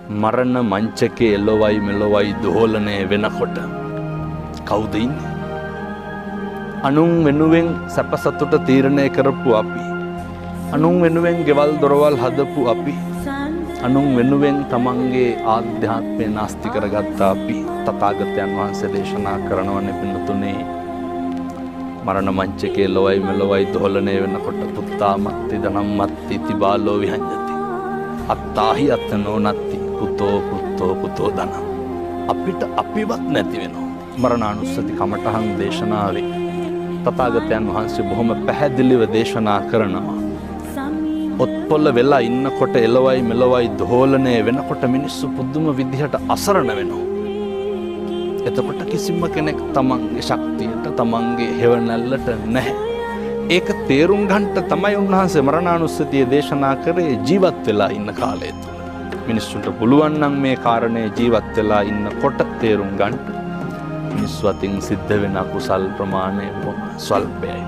මරණ මංචකේ එළොවයි මෙලොවයි දෝලනය වෙනකොට කවුද ඉන්නේ? අනුන් වෙනුවෙන් සැප සතුට තීරණය කරපු අපි, අනුන් වෙනුවෙන් ගෙවල් දොරවල් හදපු අපි, අනුන් වෙනුවෙන් තමන්ගේ ආධ්‍යාත්මය නාස්ති කරගත්ත අපි තථාගතයන් වහන්සේ දේශනා කරනවනේ පින්නතුනේ, මරණ මංචකේ එළොවයි මෙලොවයි දෝලනය වෙනකොට පුත්තාමත්ති ධනම්මත්ති තිබාලෝ විහඤ්ඤති අත්තාහි අත්තනෝ නත්ති පුතෝ පුත්තෝ පුතෝ ධන. අපිට අපිවත් නැති වෙනවා. මරණානුස්සති කමඨහන් දේශනාවේ තථාගතයන් වහන්සේ බොහොම පැහැදිලිව දේශනා කරනවා. ඔත්පොල්ල වෙලා ඉන්නකොට එළවයි මෙලොවයි දෝලනය වෙනකොට මිනිස්සු පුදුම විදිහට අසරණ වෙනවා. එතකොට කිසිම කෙනෙක් තමන්ගේ ශක්තියට තමන්ගේ හේවණල්ලට නැහැ. ඒක තේරුම් ගන්නට තමයි උන්වහන්සේ මරණානුස්සතිය දේශනා කරේ ජීවත් වෙලා ඉන්න කාලය තුල. මිනිස්සුන්ට පුළුවන් නම් මේ කාරණේ ජීවත් වෙලා ඉන්නකොට තේරුම් ගන්න. මිනිස්සු අතින් සිද්ධ වෙන අකුසල් ප්‍රමාණය ස්වල්පයයි.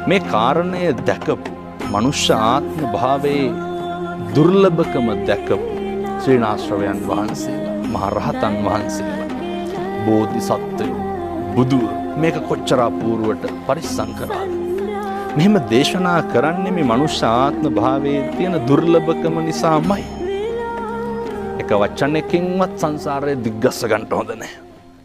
මේ කාරණය දැකපු මනුෂ්‍ය ආත්ම භාවයේ දුර්ලභකම දැකපු ශ්‍රීනාශ්‍රවයන් වහන්සේලා, මහරහතන් වහන්සේලා, බෝධිසත්වයෝ, බුදුවරු මේක කොච්චර අපූර්වට පරිස්සම් කරාද? මෙහෙම දේශනා කරන්නේ මේ මනුෂ්‍ය ආත්ම භාවයේ තියෙන දුර්ලභකම නිසාමයි. එක වචනයකින්වත් සංසාරයේ දිග්ගස්ස ගන්න හොඳ නැහැ.